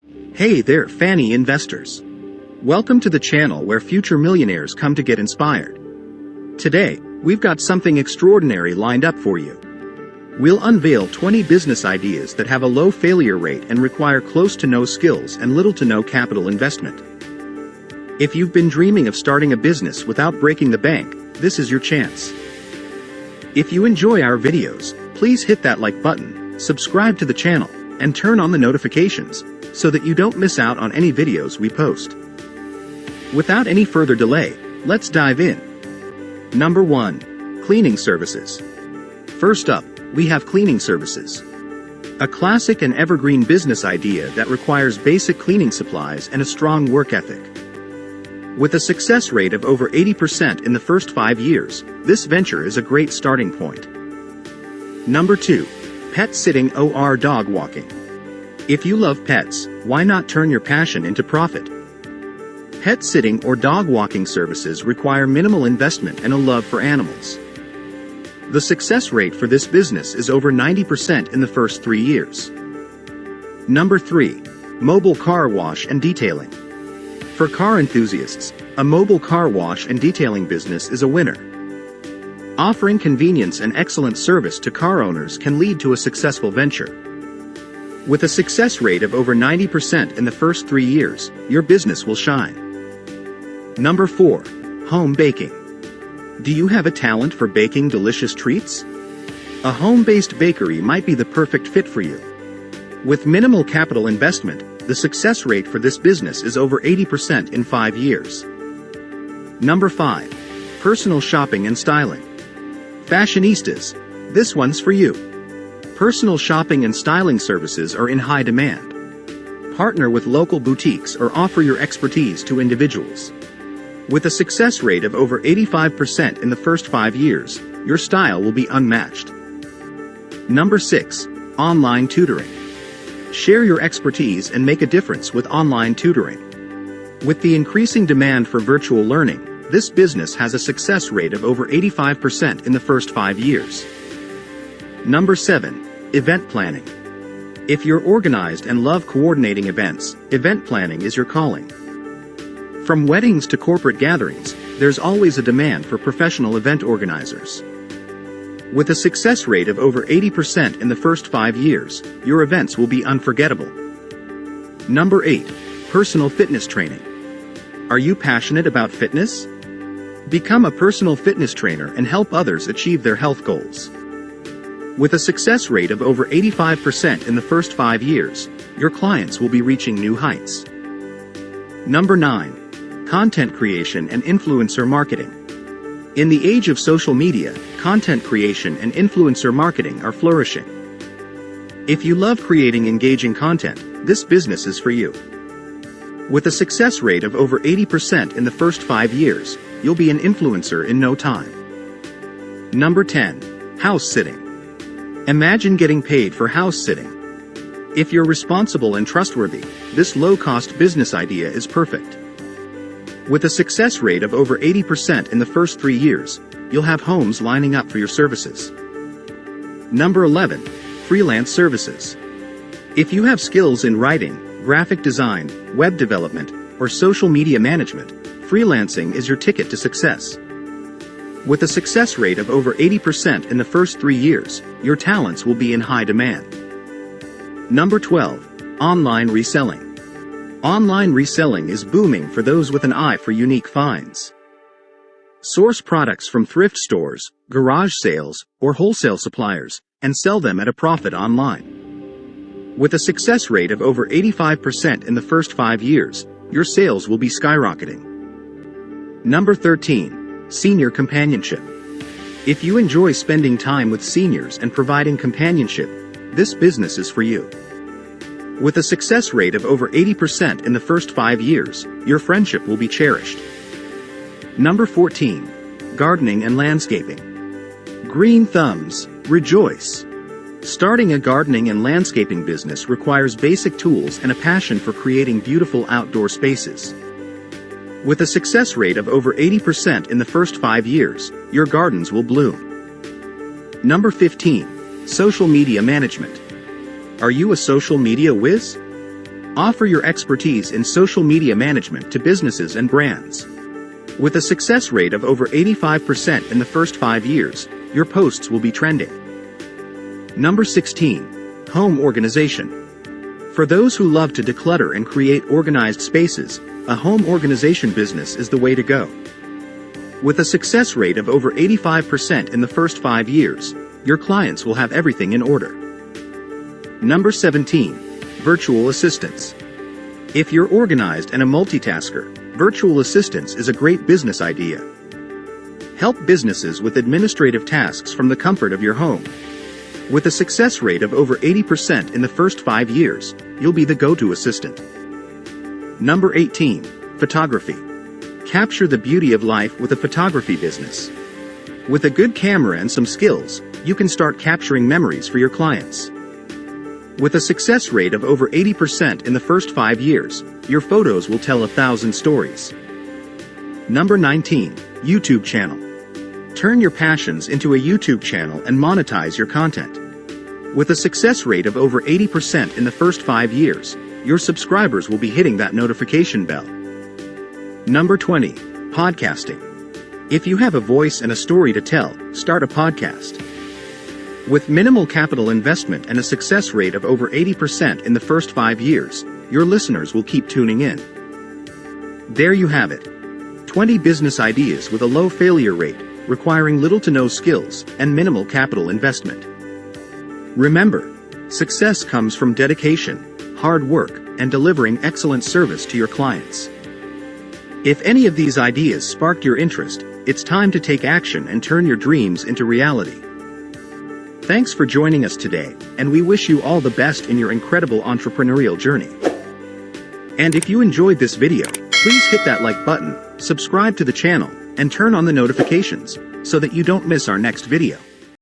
Hey there, Fanny investors. Welcome to the channel where future millionaires come to get inspired. Today, we've got something extraordinary lined up for you. We'll unveil 20 business ideas that have a low failure rate and require close to no skills and little to no capital investment. If you've been dreaming of starting a business without breaking the bank, this is your chance. If you enjoy our videos, please hit that like button, subscribe to the channel, and turn on the notifications, so that you don't miss out on any videos we post. Without any further delay, let's dive in. Number 1. Cleaning services. First up, we have cleaning services. A classic and evergreen business idea that requires basic cleaning supplies and a strong work ethic. With a success rate of over 80% in the first 5 years, this venture is a great starting point. Number 2. Pet sitting or dog walking. If you love pets, why not turn your passion into profit? Pet sitting or dog walking services require minimal investment and a love for animals. The success rate for this business is over 90% in the first 3 years. Number 3. Mobile car wash and detailing. For car enthusiasts, a mobile car wash and detailing business is a winner. Offering convenience and excellent service to car owners can lead to a successful venture. With a success rate of over 90% in the first 3 years, your business will shine. Number 4. Home baking. Do you have a talent for baking delicious treats? A home-based bakery might be the perfect fit for you. With minimal capital investment, the success rate for this business is over 80% in 5 years. Number 5. Personal shopping and styling. Fashionistas, this one's for you. Personal shopping and styling services are in high demand. Partner with local boutiques or offer your expertise to individuals. With a success rate of over 85% in the first 5 years, your style will be unmatched. Number 6. Online tutoring. Share your expertise and make a difference with online tutoring. With the increasing demand for virtual learning, this business has a success rate of over 85% in the first 5 years. Number 7. Event planning. If you're organized and love coordinating events, event planning is your calling. From weddings to corporate gatherings, there's always a demand for professional event organizers. With a success rate of over 80% in the first 5 years, your events will be unforgettable. Number 8. Personal fitness training. Are you passionate about fitness? Become a personal fitness trainer and help others achieve their health goals. With a success rate of over 85% in the first 5 years, your clients will be reaching new heights. Number 9. Content creation and influencer marketing. In the age of social media, content creation and influencer marketing are flourishing. If you love creating engaging content, this business is for you. With a success rate of over 80% in the first 5 years, you'll be an influencer in no time. Number 10. House sitting. Imagine getting paid for house sitting. If you're responsible and trustworthy, this low-cost business idea is perfect. With a success rate of over 80% in the first 3 years, you'll have homes lining up for your services. Number 11. Freelance services. If you have skills in writing, graphic design, web development, or social media management, freelancing is your ticket to success. With a success rate of over 80% in the first 3 years, your talents will be in high demand. Number 12. Online reselling. Online reselling is booming for those with an eye for unique finds. Source products from thrift stores, garage sales, or wholesale suppliers, and sell them at a profit online. With a success rate of over 85% in the first 5 years, your sales will be skyrocketing. Number 13. Senior companionship. If you enjoy spending time with seniors and providing companionship, this business is for you. With a success rate of over 80% in the first 5 years, your friendship will be cherished. Number 14. Gardening and landscaping. Green thumbs, rejoice. Starting a gardening and landscaping business requires basic tools and a passion for creating beautiful outdoor spaces. With a success rate of over 80% in the first 5 years, your gardens will bloom. Number 15. Social media management. Are you a social media whiz? Offer your expertise in social media management to businesses and brands. With a success rate of over 85% in the first 5 years, your posts will be trending. Number 16. Home organization. For those who love to declutter and create organized spaces, a home organization business is the way to go. With a success rate of over 85% in the first 5 years, your clients will have everything in order. Number 17. Virtual assistants. If you're organized and a multitasker, virtual assistants is a great business idea. Help businesses with administrative tasks from the comfort of your home. With a success rate of over 80% in the first 5 years, you'll be the go-to assistant. Number 18. Photography. Capture the beauty of life with a photography business. With a good camera and some skills, you can start capturing memories for your clients. With a success rate of over 80% in the first 5 years, your photos will tell 1,000 stories. Number 19. YouTube channel. Turn your passions into a YouTube channel and monetize your content. With a success rate of over 80% in the first 5 years, your subscribers will be hitting that notification bell. Number 20. Podcasting. If you have a voice and a story to tell, start a podcast. With minimal capital investment and a success rate of over 80% in the first 5 years, your listeners will keep tuning in. There you have it. 20 business ideas with a low failure rate, requiring little to no skills and minimal capital investment. Remember, success comes from dedication, hard work, and delivering excellent service to your clients. If any of these ideas sparked your interest, it's time to take action and turn your dreams into reality. Thanks for joining us today, and we wish you all the best in your incredible entrepreneurial journey. And if you enjoyed this video, please hit that like button, subscribe to the channel, and turn on the notifications, so that you don't miss our next video.